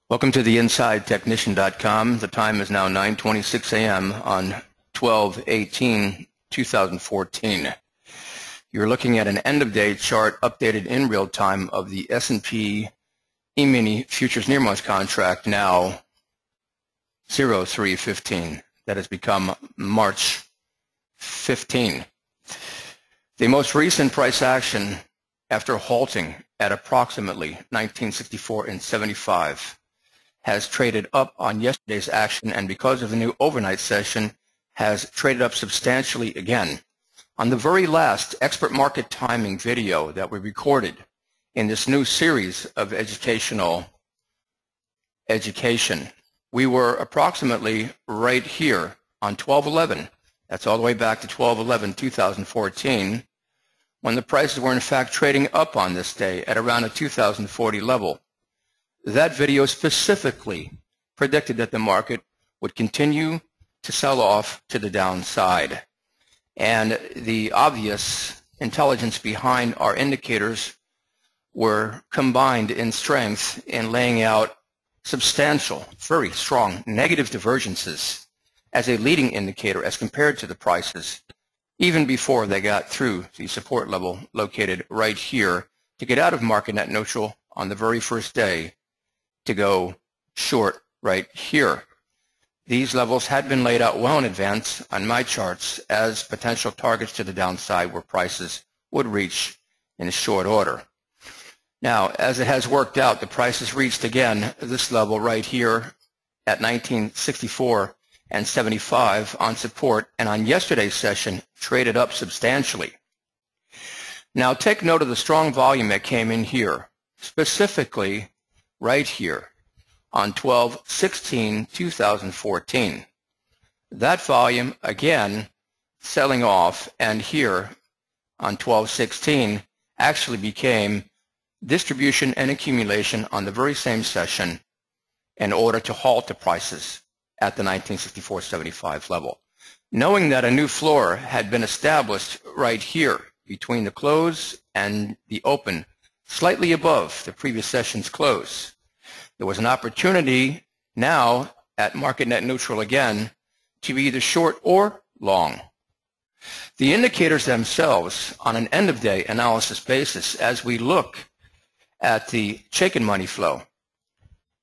Welcome to the InsideTechnician.com. The time is now 9:26 a.m. on 12/18/2014. You're looking at an end-of-day chart updated in real time of the S&P Emini Futures Near-Month contract, now 0315. That has become March 15. The most recent price action after halting at approximately 1964.75 has traded up on yesterday's action, and because of the new overnight session has traded up substantially again. On the very last expert market timing video that we recorded in this new series of education, we were approximately right here on 12/11. That's all the way back to 12/11/2014, when the prices were in fact trading up on this day at around a 2040 level. That video specifically predicted that the market would continue to sell off to the downside. And the obvious intelligence behind our indicators were combined in strength in laying out substantial, very strong negative divergences as a leading indicator as compared to the prices, even before they got through the support level located right here to get out of market net neutral on the very first day to go short right here. These levels had been laid out well in advance on my charts as potential targets to the downside where prices would reach in short order. Now, as it has worked out, the prices reached again this level right here at 1964.75 on support, and on yesterday's session traded up substantially. Now, take note of the strong volume that came in here, specifically right here on 12/16/2014. That volume again selling off, and here on 12/16 actually became distribution and accumulation on the very same session in order to halt the prices at the 1964.75 level. Knowing that a new floor had been established right here between the close and the open, slightly above the previous session's close, there was an opportunity now at market net neutral again to be either short or long. The indicators themselves on an end-of-day analysis basis, as we look at the shaken money flow,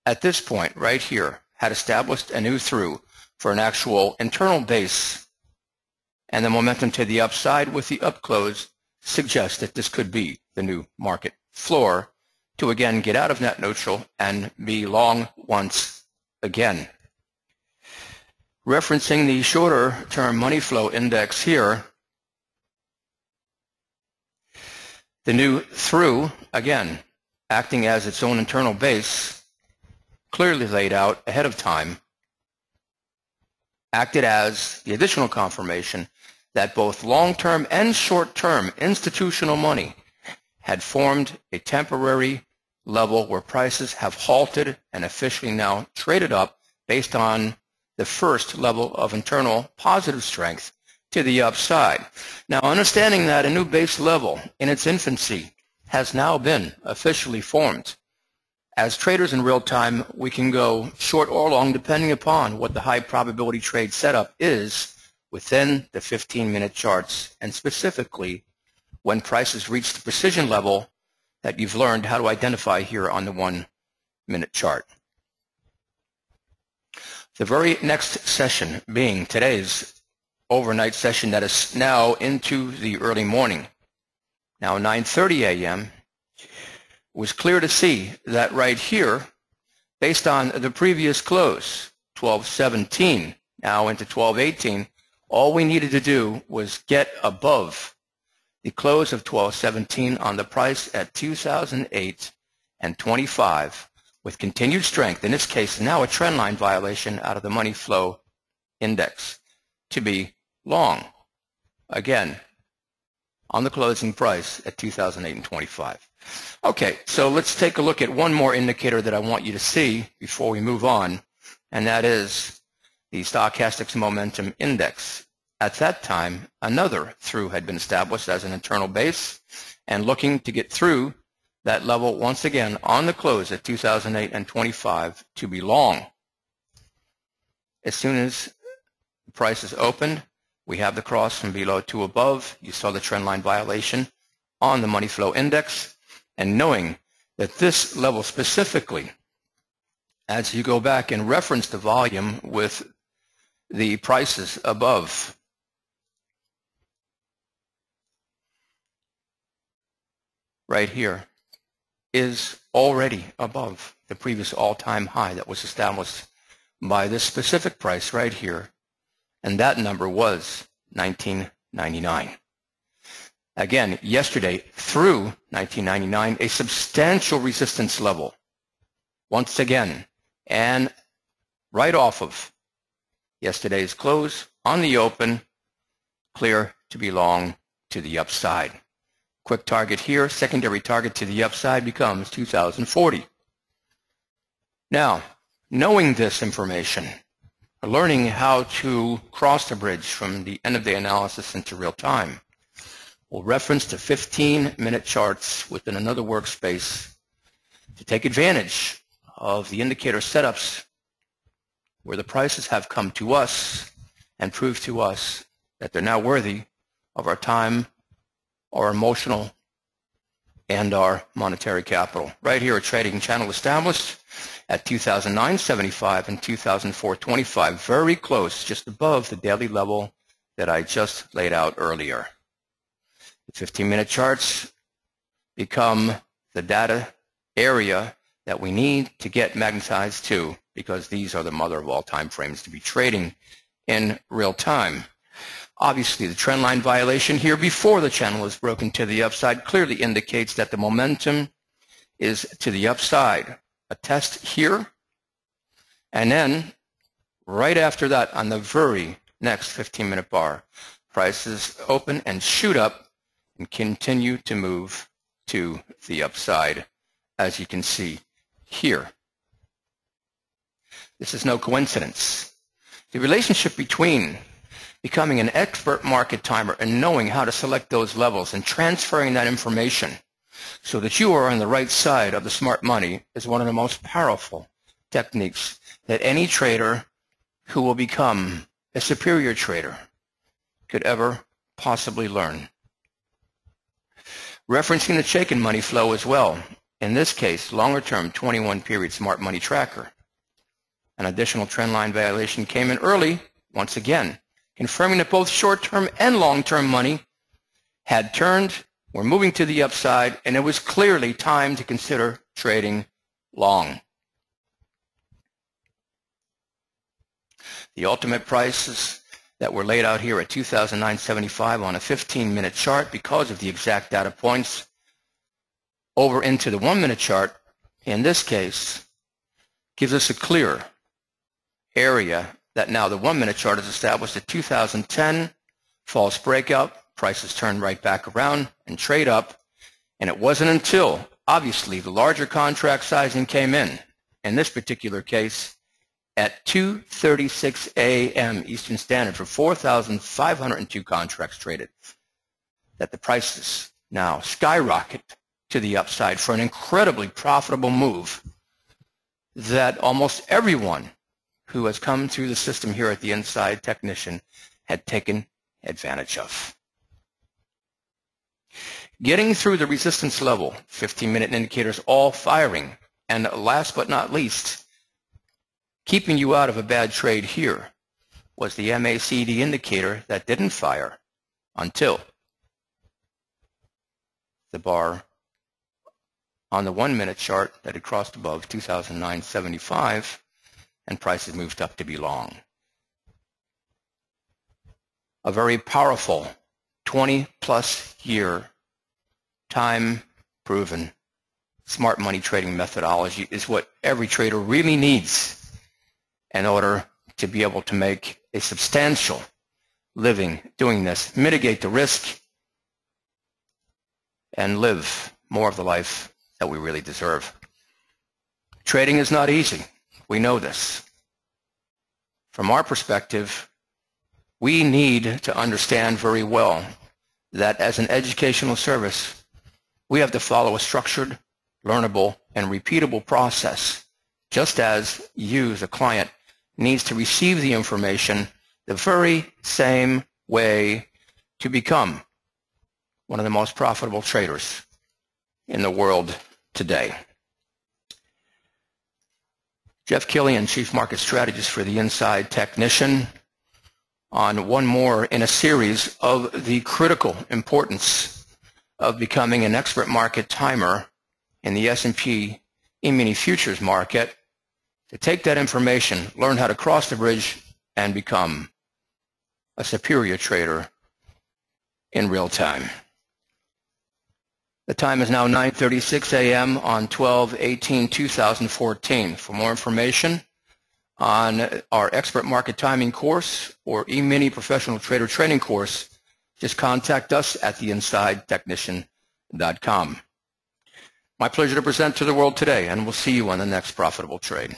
at this point right here had established a new through for an actual internal base, and the momentum to the upside with the up close suggests that this could be the new market floor to again get out of net neutral and be long once again. Referencing the shorter term money flow index here, the new through, again, acting as its own internal base, clearly laid out ahead of time, acted as the additional confirmation that both long-term and short-term institutional money had formed a temporary level where prices have halted and officially now traded up based on the first level of internal positive strength to the upside. Now, understanding that a new base level in its infancy has now been officially formed, as traders in real time, we can go short or long depending upon what the high probability trade setup is within the 15-minute charts, and specifically when prices reach the precision level that you've learned how to identify here on the 1-minute chart. The very next session being today's overnight session that is now into the early morning, now 9:30 a.m., was clear to see that right here, based on the previous close, 12/17, now into 12/18, all we needed to do was get above the close of 12/17 on the price at 2008.25 with continued strength, in this case now a trend line violation out of the money flow index, to be long, again, on the closing price at 2008.25. Okay, so let's take a look at one more indicator that I want you to see before we move on, and that is the Stochastics Momentum Index. At that time, another through had been established as an internal base, and looking to get through that level once again on the close at 2008 and 25 to be long. As soon as the price is opened, we have the cross from below to above. You saw the trend line violation on the money flow index, and knowing that this level specifically, as you go back and reference the volume with the prices above, right here, is already above the previous all-time high that was established by this specific price right here, and that number was 1999. Again, yesterday through 1999, a substantial resistance level once again, and right off of yesterday's close on the open, clear to be long to the upside. Quick target here, secondary target to the upside becomes 2040. Now, knowing this information, learning how to cross the bridge from the end-of-day analysis into real time, we'll reference the 15-minute charts within another workspace to take advantage of the indicator setups where the prices have come to us and proved to us that they're now worthy of our time, our emotional, and our monetary capital. Right here, a trading channel established at 2009.75 and 2004.25, very close, just above the daily level that I just laid out earlier. The 15-minute charts become the data area that we need to get magnetized to, because these are the mother of all time frames to be trading in real time. Obviously, the trend line violation here before the channel is broken to the upside clearly indicates that the momentum is to the upside. A test here, and then right after that on the very next 15-minute bar, prices open and shoot up and continue to move to the upside, as you can see here. This is no coincidence. The relationship between becoming an expert market timer and knowing how to select those levels and transferring that information so that you are on the right side of the smart money is one of the most powerful techniques that any trader who will become a superior trader could ever possibly learn. Referencing the Chaikin money flow as well, in this case, longer term 21-period smart money tracker. An additional trend line violation came in early, once again, confirming that both short-term and long-term money had turned, were moving to the upside, and it was clearly time to consider trading long. The ultimate prices that were laid out here at 2009.75 on a 15-minute chart, because of the exact data points, over into the 1-minute chart, in this case, gives us a clear area that now the 1-minute chart is established at 2010, false breakout, prices turn right back around and trade up, and it wasn't until, obviously, the larger contract sizing came in this particular case, at 2:36 a.m. Eastern Standard for 4,502 contracts traded, that the prices now skyrocket to the upside for an incredibly profitable move that almost everyone who has come through the system here at the Inside Technician had taken advantage of. Getting through the resistance level, 15-minute indicators all firing, and last but not least, keeping you out of a bad trade here was the MACD indicator that didn't fire until the bar on the 1-minute chart that had crossed above 2009.75 and prices moved up to be long. A very powerful 20-plus year time-proven smart money trading methodology is what every trader really needs in order to be able to make a substantial living doing this, mitigate the risk, and live more of the life that we really deserve. Trading is not easy. We know this. From our perspective, we need to understand very well that as an educational service, we have to follow a structured learnable, and repeatable process, just as you, the client, needs to receive the information the very same way to become one of the most profitable traders in the world today. Jeff Killian, Chief Market Strategist for the Inside Technician, on one more in a series of the critical importance of becoming an expert market timer in the S&P Emini futures market, to take that information, learn how to cross the bridge, and become a superior trader in real time. The time is now 9:36 a.m. on 12/18/2014. For more information on our Expert Market Timing course or Emini Professional Trader Training course, just contact us at theinsidetechnician.com. My pleasure to present to the world today, and we'll see you on the next profitable trade.